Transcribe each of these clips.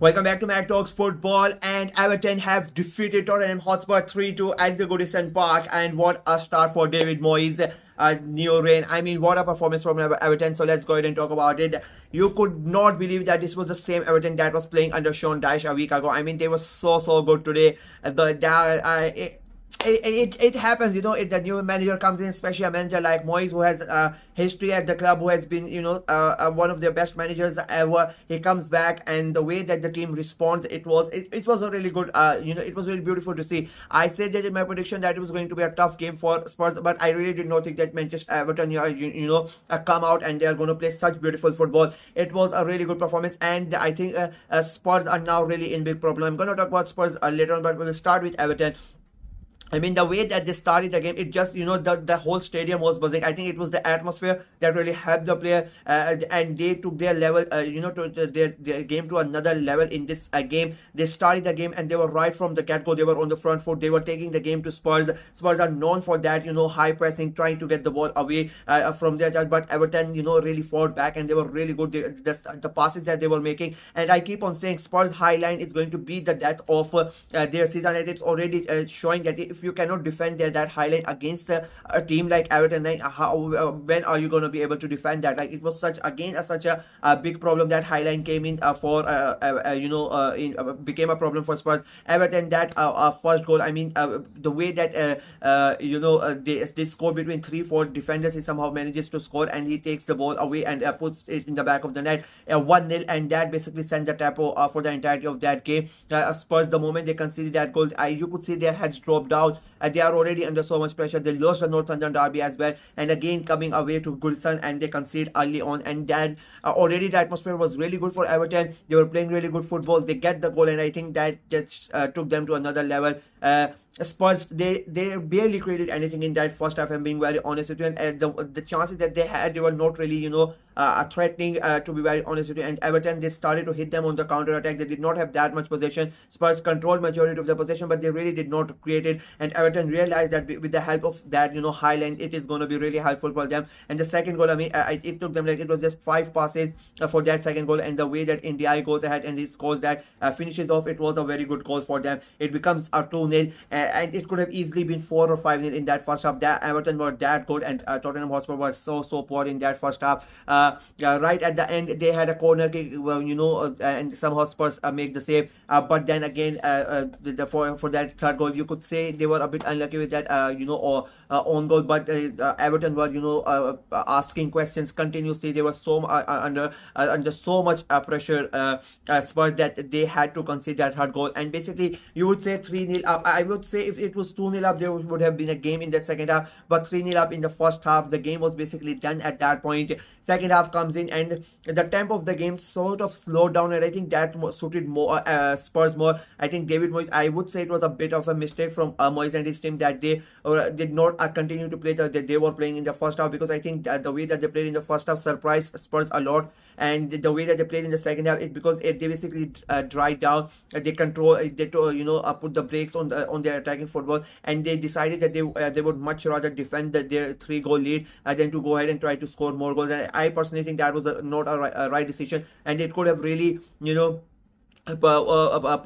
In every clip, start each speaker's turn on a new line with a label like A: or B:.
A: Welcome back to Mac Talks Football, and Everton have defeated Tottenham Hotspur 3-2 at the Goodison Park, and what a start for David Moyes' new reign. I mean, what a performance from Everton. So let's go ahead and talk about it. You could not believe that this was the same Everton that was playing under Sean Dyche a week ago. I mean, they were so good today. It happens, the new manager comes in, especially a manager like Moyes, who has history at the club, who has been, one of their best managers ever. He comes back, and the way that the team responds, it was a really good, it was really beautiful to see. I said that in my prediction that it was going to be a tough game for Spurs, but I really did not think that Manchester Everton, come out and they are going to play such beautiful football. It was a really good performance, and I think Spurs are now really in big problem. I'm going to talk about Spurs later on, but we'll start with Everton. I mean, the way that they started the game, it just, the whole stadium was buzzing. I think it was the atmosphere that really helped the player, and they took their level, to their game to another level in this game. They started the game and they were right from the get-go. They were on the front foot. They were taking the game to Spurs. Spurs are known for that, high pressing, trying to get the ball away from their, but Everton, really fought back, and they were really good. The passes that they were making, and I keep on saying Spurs' high line is going to be the death of their season, and it's already showing that if you cannot defend that high line against a team like Everton, like when are you going to be able to defend that? Like, it was such a big problem. That high line came in became a problem for Spurs. Everton, that first goal, I mean, the way that they scored between 3-4 defenders, he somehow manages to score, and he takes the ball away and puts it in the back of the net, 1-0, and that basically sent the tempo for the entirety of that game. Spurs, the moment they conceded that goal, you could see their heads drop down. They are already under so much pressure. They lost the North London derby as well, and again coming away to Goodison, and they concede early on, and then already the atmosphere was really good for Everton. They were playing really good football. They get the goal, and I think that just took them to another level. Spurs, they barely created anything in that first half, I'm being very honest with you, and the chances that they had, they were not really threatening, to be very honest with you. And Everton, they started to hit them on the counter attack. They did not have that much possession. Spurs controlled majority of the possession, but they really did not create it, and Everton realized that with the help of that high line, it is going to be really helpful for them. And the second goal, I mean, it took them, like, it was just 5 passes for that second goal, and the way that India goes ahead and he scores that, finishes off, it was a very good goal for them. It becomes a 2-0, and it could have easily been 4 or 5-0 in that first half. That Everton were that good, and Tottenham Hotspur were so poor in that first half. Right at the end, they had a corner kick, and somehow Spurs make the save. But then again, for that third goal, you could say they were a bit unlucky with that, own goal. But Everton were, asking questions continuously. They were so under so much pressure, Spurs, that they had to concede that third goal. And basically, you would say 3-0 up. I would say if it was 2-0 up, there would have been a game in that second half. But 3-0 up in the first half, the game was basically done at that point. Second half comes in, and the tempo of the game sort of slowed down, and I think that suited more Spurs more. I think David Moyes, I would say it was a bit of a mistake from Moyes and his team that they did not continue to play that they were playing in the first half, because I think that the way that they played in the first half surprised Spurs a lot, and the way that they played in the second half, because they basically dried down. They control, put the brakes on their attacking football, and they decided that they would much rather defend their 3-goal lead than to go ahead and try to score more goals. And I personally think that was not a right decision, and it could have really put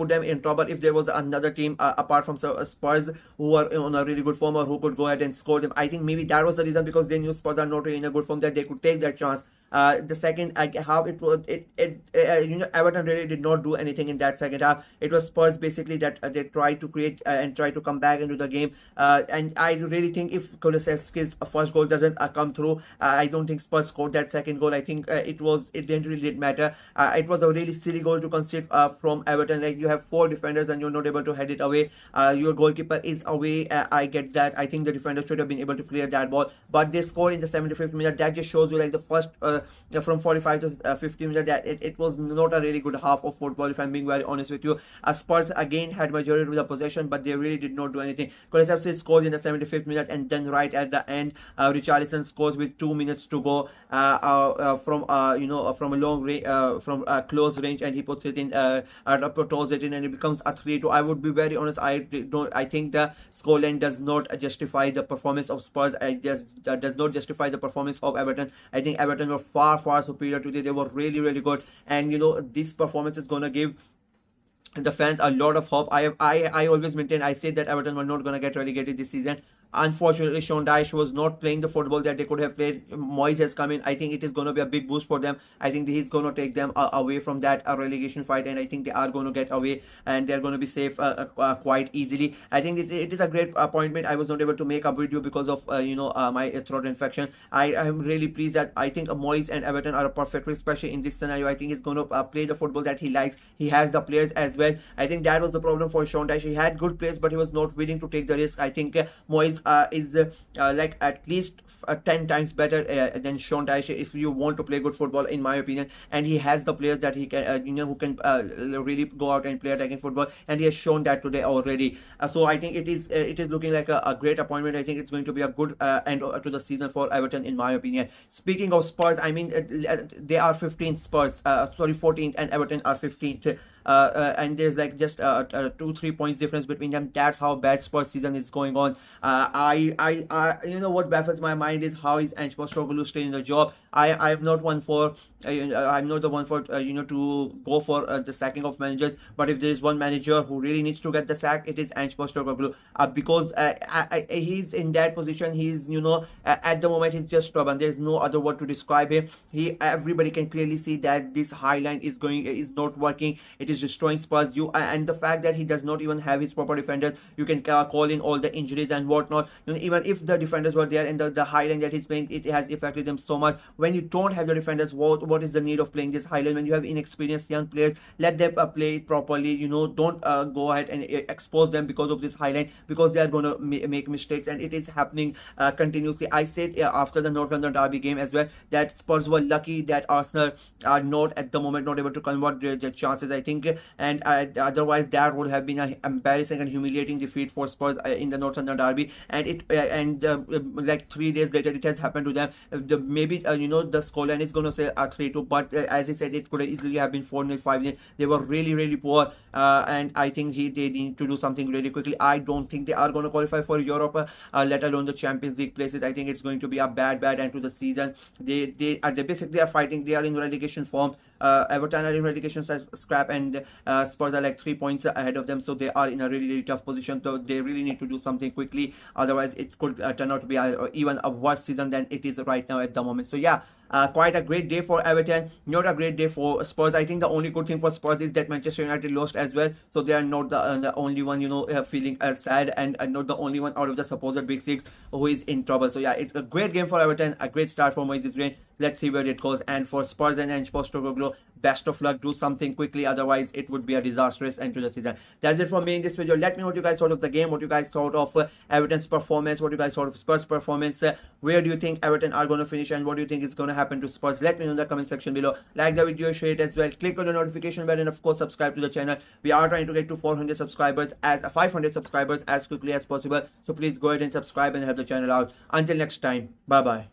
A: them in trouble if there was another team apart from Spurs who were on a really good form, or who could go ahead and score them. I think maybe that was the reason, because they knew Spurs are not really in a good form, that they could take that chance. The second half, it was Everton really did not do anything in that second half. It was Spurs basically that they tried to create and try to come back into the game. And I really think if Kulusevski's first goal doesn't come through, I don't think Spurs scored that second goal. I think it didn't really matter. It was a really silly goal to concede from Everton. Like, you have 4 defenders and you're not able to head it away. Your goalkeeper is away. I get that. I think the defender should have been able to clear that ball, but they scored in the 75th minute. That just shows you, like, the first from 45 to 50 minutes, that it was not a really good half of football, if I'm being very honest with you. Spurs again had majority of the possession, but they really did not do anything. Kulusevski scores in the 75th minute, and then right at the end, Richarlison scores with 2 minutes to go from a long range, from close range, and he puts it in, throws it in, and it becomes a 3-2. I would be very honest, I think the scoreline does not justify the performance of Spurs. That does not justify the performance of Everton. I think Everton were far superior today. They were really good, and this performance is going to give the fans a lot of hope. I always maintain, I said that Everton were not going to get relegated this season. Unfortunately, Sean Dyche was not playing the football that they could have played. Moyes has come in. I think it is going to be a big boost for them. I think he's going to take them away from that relegation fight, and I think they are going to get away and they're going to be safe quite easily. I think it is a great appointment. I was not able to make a video because of my throat infection. I am really pleased that I think Moyes and Everton are a perfect fit, especially in this scenario. I think he's going to play the football that he likes. He has the players as well. I think that was the problem for Sean Dyche. He had good players, but he was not willing to take the risk. I think Moyes is like at least 10 times better than Sean Dyche if you want to play good football, in my opinion. And he has the players that he can who can really go out and play attacking football, and he has shown that today already. So I think it is looking like a great appointment. I think it's going to be a good end to the season for Everton, in my opinion. Speaking of Spurs, I mean they are 15th, Spurs 14th, and Everton are 15th. And there's like just 2-3 points difference between them. That's how bad Spurs season is going on. You know what baffles my mind is how is Ange Postecoglou still in the job. I'm not one for I'm not the one for to go for the sacking of managers. But if there is one manager who really needs to get the sack, it is Ange Postecoglou, because he's in that position. He's at the moment he's just stubborn. There's no other word to describe him. Everybody can clearly see that this high line is not working. It is destroying Spurs. And the fact that he does not even have his proper defenders. You can call in all the injuries and whatnot. Even if the defenders were there and the high line that he's playing, it has affected them so much. When you don't have the defenders, what is the need of playing this high line? When you have inexperienced young players, let them play it properly. Don't go ahead and expose them because of this high line, because they are going to make mistakes, and it is happening continuously. I said after the North London derby game as well that Spurs were lucky that Arsenal are not at the moment not able to convert their chances, I think, and otherwise that would have been an embarrassing and humiliating defeat for Spurs in the North London derby. And like 3 days later it has happened to them. Maybe the scoreline is going to say 3-2, but as I said, it could easily have been 4-0, 5-0. They were really poor, and I think they need to do something really quickly. I don't think they are going to qualify for Europe, let alone the Champions League places. I think it's going to be a bad end to the season. They basically are fighting. They are in relegation form. Everton are in relegation scrap, and Spurs are like 3 points ahead of them, so they are in a really tough position. So they really need to do something quickly, otherwise it could turn out to be even a worse season than it is right now at the moment. So yeah, quite a great day for Everton, not a great day for Spurs. I think the only good thing for Spurs is that Manchester United lost as well, so they are not the only one feeling sad, and not the only one out of the supposed big six who is in trouble. So yeah, it's a great game for Everton, a great start for Moyes' reign. Let's see where it goes. And for Spurs and Ange Postecoglou, best of luck. Do something quickly, otherwise it would be a disastrous end to the season. That's it from me in this video. Let me know what you guys thought of the game, what you guys thought of Everton's performance, what you guys thought of Spurs' performance. Where do you think Everton are going to finish, and what do you think is going to happen to Spurs? Let me know in the comment section below. Like the video, share it as well. Click on the notification bell, and of course subscribe to the channel. We are trying to get to 400 subscribers, as 500 subscribers as quickly as possible. So please go ahead and subscribe and help the channel out. Until next time, bye bye.